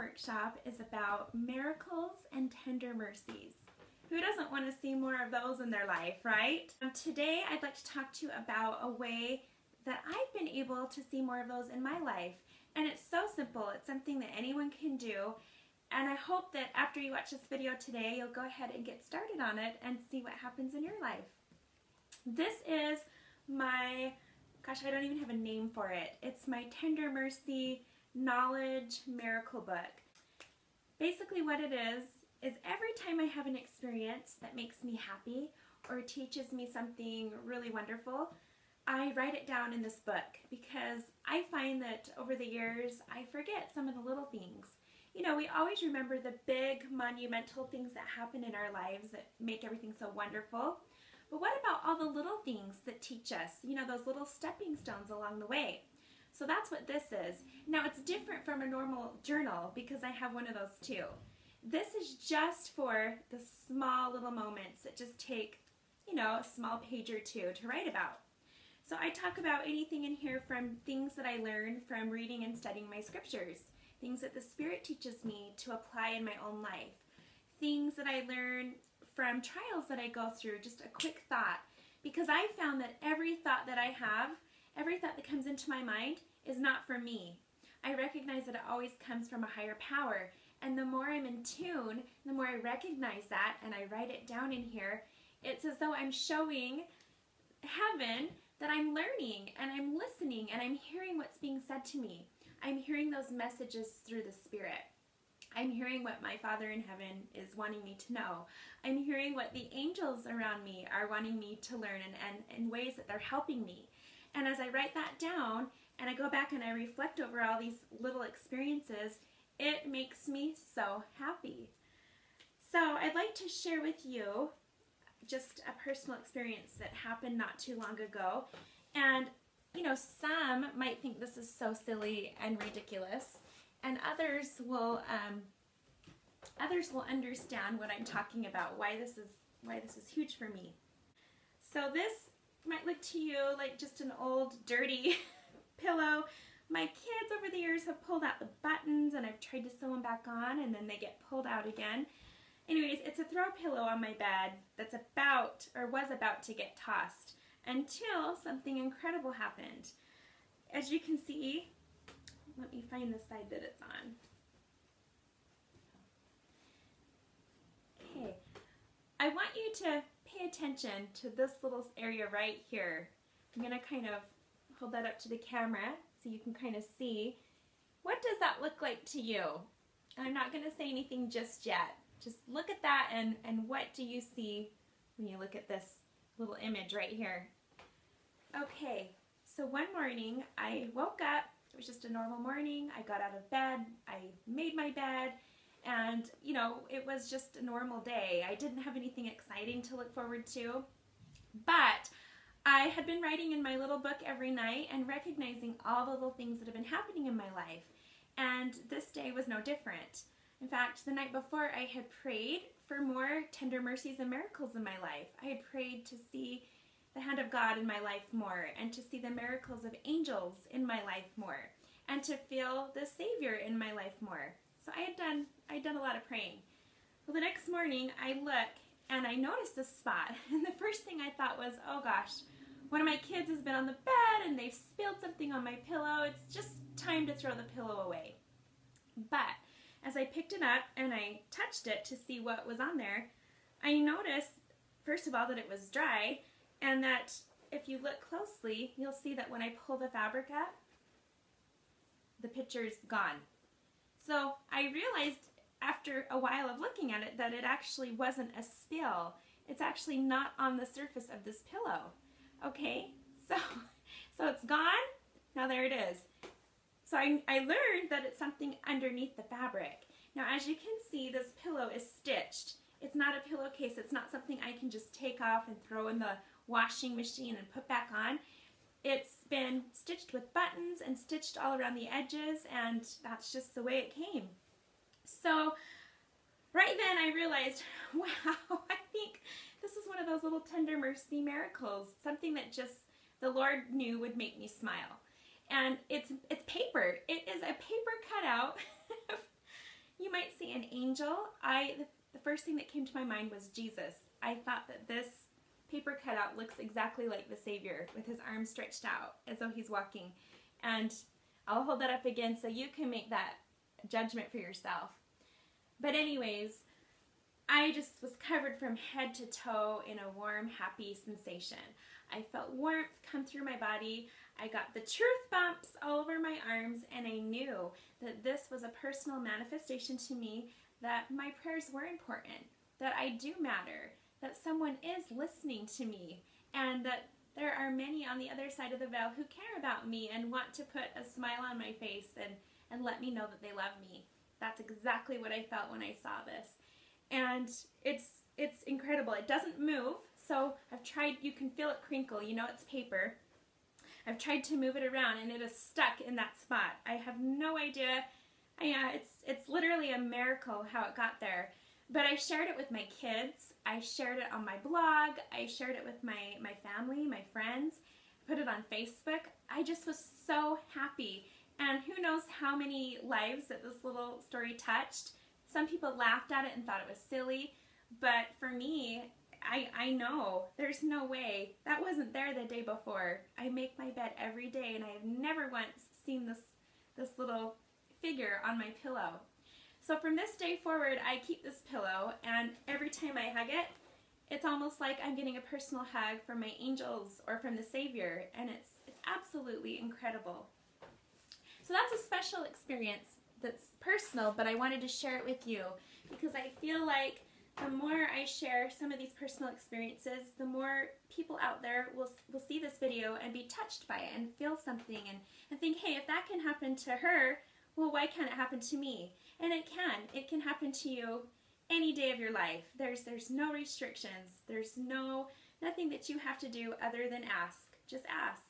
workshop is about miracles and tender mercies. Who doesn't want to see more of those in their life, right? Today I'd like to talk to you about a way that I've been able to see more of those in my life. And it's so simple. It's something that anyone can do. And I hope that after you watch this video today, you'll go ahead and get started on it and see what happens in your life. This is my, gosh, I don't even have a name for it. It's my Tender Mercy Knowledge Miracle Book. Basically what it is every time I have an experience that makes me happy or teaches me something really wonderful, I write it down in this book because I find that over the years I forget some of the little things. You know, we always remember the big monumental things that happen in our lives that make everything so wonderful. But what about all the little things that teach us, you know, those little stepping stones along the way? So that's what this is. Now it's different from a normal journal because I have one of those too. This is just for the small little moments that just take, you know, a small page or two to write about. So I talk about anything in here from things that I learned from reading and studying my scriptures, things that the Spirit teaches me to apply in my own life, things that I learn from trials that I go through, just a quick thought, because I found that every thought that I have, every thought that comes into my mind is not for me. I recognize that it always comes from a higher power, and the more I'm in tune, the more I recognize that and I write it down in here, it's as though I'm showing heaven that I'm learning and I'm listening and I'm hearing what's being said to me. I'm hearing those messages through the Spirit. I'm hearing what my Father in heaven is wanting me to know. I'm hearing what the angels around me are wanting me to learn and ways that they're helping me. And as I write that down and I go back and I reflect over all these little experiences, it makes me so happy. So I'd like to share with you just a personal experience that happened not too long ago. And you know, some might think this is so silly and ridiculous, and others will understand what I'm talking about, why this is huge for me. So this might look to you like just an old dirty pillow. My kids over the years have pulled out the buttons and I've tried to sew them back on and then they get pulled out again. Anyways, it's a throw pillow on my bed that's was about to get tossed until something incredible happened. As you can see, let me find the side that it's on. Okay, I want you to pay attention to this little area right here. I'm going to kind of hold that up to the camera so you can kind of see. What does that look like to you? I'm not going to say anything just yet. Just look at that and what do you see when you look at this little image right here? Okay, so one morning I woke up. It was just a normal morning. I got out of bed, I made my bed, and you know, it was just a normal day. I didn't have anything exciting to look forward to, but I had been writing in my little book every night and recognizing all the little things that have been happening in my life, and this day was no different. In fact, the night before I had prayed for more tender mercies and miracles in my life. I had prayed to see the hand of God in my life more, and to see the miracles of angels in my life more, and to feel the Savior in my life more. So I'd done a lot of praying. Well, the next morning I look and I noticed this spot, and the first thing I thought was, oh gosh, one of my kids has been on the bed and they've spilled something on my pillow. It's just time to throw the pillow away. But as I picked it up and I touched it to see what was on there, I noticed, first of all, that it was dry, and that if you look closely, you'll see that when I pull the fabric up, the picture's gone. So I realized after a while of looking at it that it actually wasn't a spill. It's actually not on the surface of this pillow. Okay, so it's gone. Now there it is. So I learned that it's something underneath the fabric. Now as you can see, this pillow is stitched. It's not a pillowcase. It's not something I can just take off and throw in the washing machine and put back on. It's been stitched with buttons and stitched all around the edges, and that's just the way it came. So right then I realized, wow, I think this is one of those little tender mercy miracles, something that just the Lord knew would make me smile. And it's paper. It is a paper cutout you might see an angel. The first thing that came to my mind was Jesus. I thought that this paper cutout looks exactly like the Savior with his arms stretched out as though he's walking. And I'll hold that up again so you can make that judgment for yourself. But anyways, I just was covered from head to toe in a warm, happy sensation. I felt warmth come through my body. I got the truth bumps all over my arms, and I knew that this was a personal manifestation to me that my prayers were important, that I do matter, that someone is listening to me, and that there are many on the other side of the veil who care about me and want to put a smile on my face and let me know that they love me. That's exactly what I felt when I saw this. And it's incredible. It doesn't move, so I've tried, you can feel it crinkle, you know it's paper. I've tried to move it around and it is stuck in that spot. I have no idea. It's literally a miracle how it got there. But I shared it with my kids. I shared it on my blog. I shared it with my family, my friends. Put it on Facebook. I just was so happy. And who knows how many lives that this little story touched. Some people laughed at it and thought it was silly. But for me, I know there's no way. That wasn't there the day before. I make my bed every day and I have never once seen this little figure on my pillow. So from this day forward, I keep this pillow, and every time I hug it, it's almost like I'm getting a personal hug from my angels or from the Savior, and it's absolutely incredible. So that's a special experience that's personal, but I wanted to share it with you because I feel like the more I share some of these personal experiences, the more people out there will see this video and be touched by it and feel something and think, hey, if that can happen to her, well, why can't it happen to me? And it can. It can happen to you any day of your life. There's no restrictions. There's nothing that you have to do other than ask. Just ask.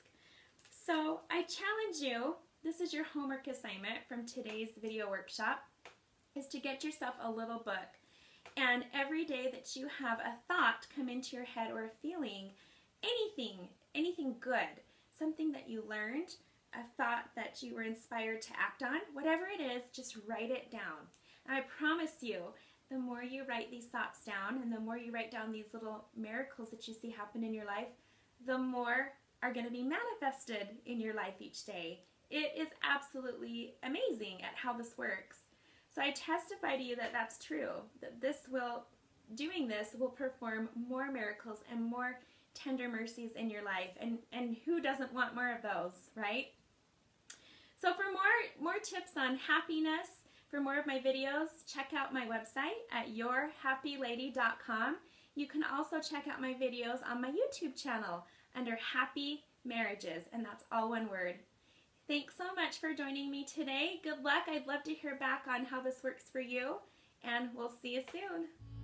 So I challenge you, this is your homework assignment from today's video workshop, is to get yourself a little book. And every day that you have a thought come into your head or a feeling, anything good, something that you learned, a thought that you were inspired to act on, whatever it is, just write it down. And I promise you, the more you write these thoughts down and the more you write down these little miracles that you see happen in your life, the more are going to be manifested in your life each day. It is absolutely amazing at how this works. So I testify to you that that's true, that doing this will perform more miracles and more tender mercies in your life. And who doesn't want more of those, right? So for more tips on happiness, for more of my videos, check out my website at yourhappylady.com. You can also check out my videos on my YouTube channel under Happy Marriages, and that's all one word. Thanks so much for joining me today. Good luck. I'd love to hear back on how this works for you, and we'll see you soon.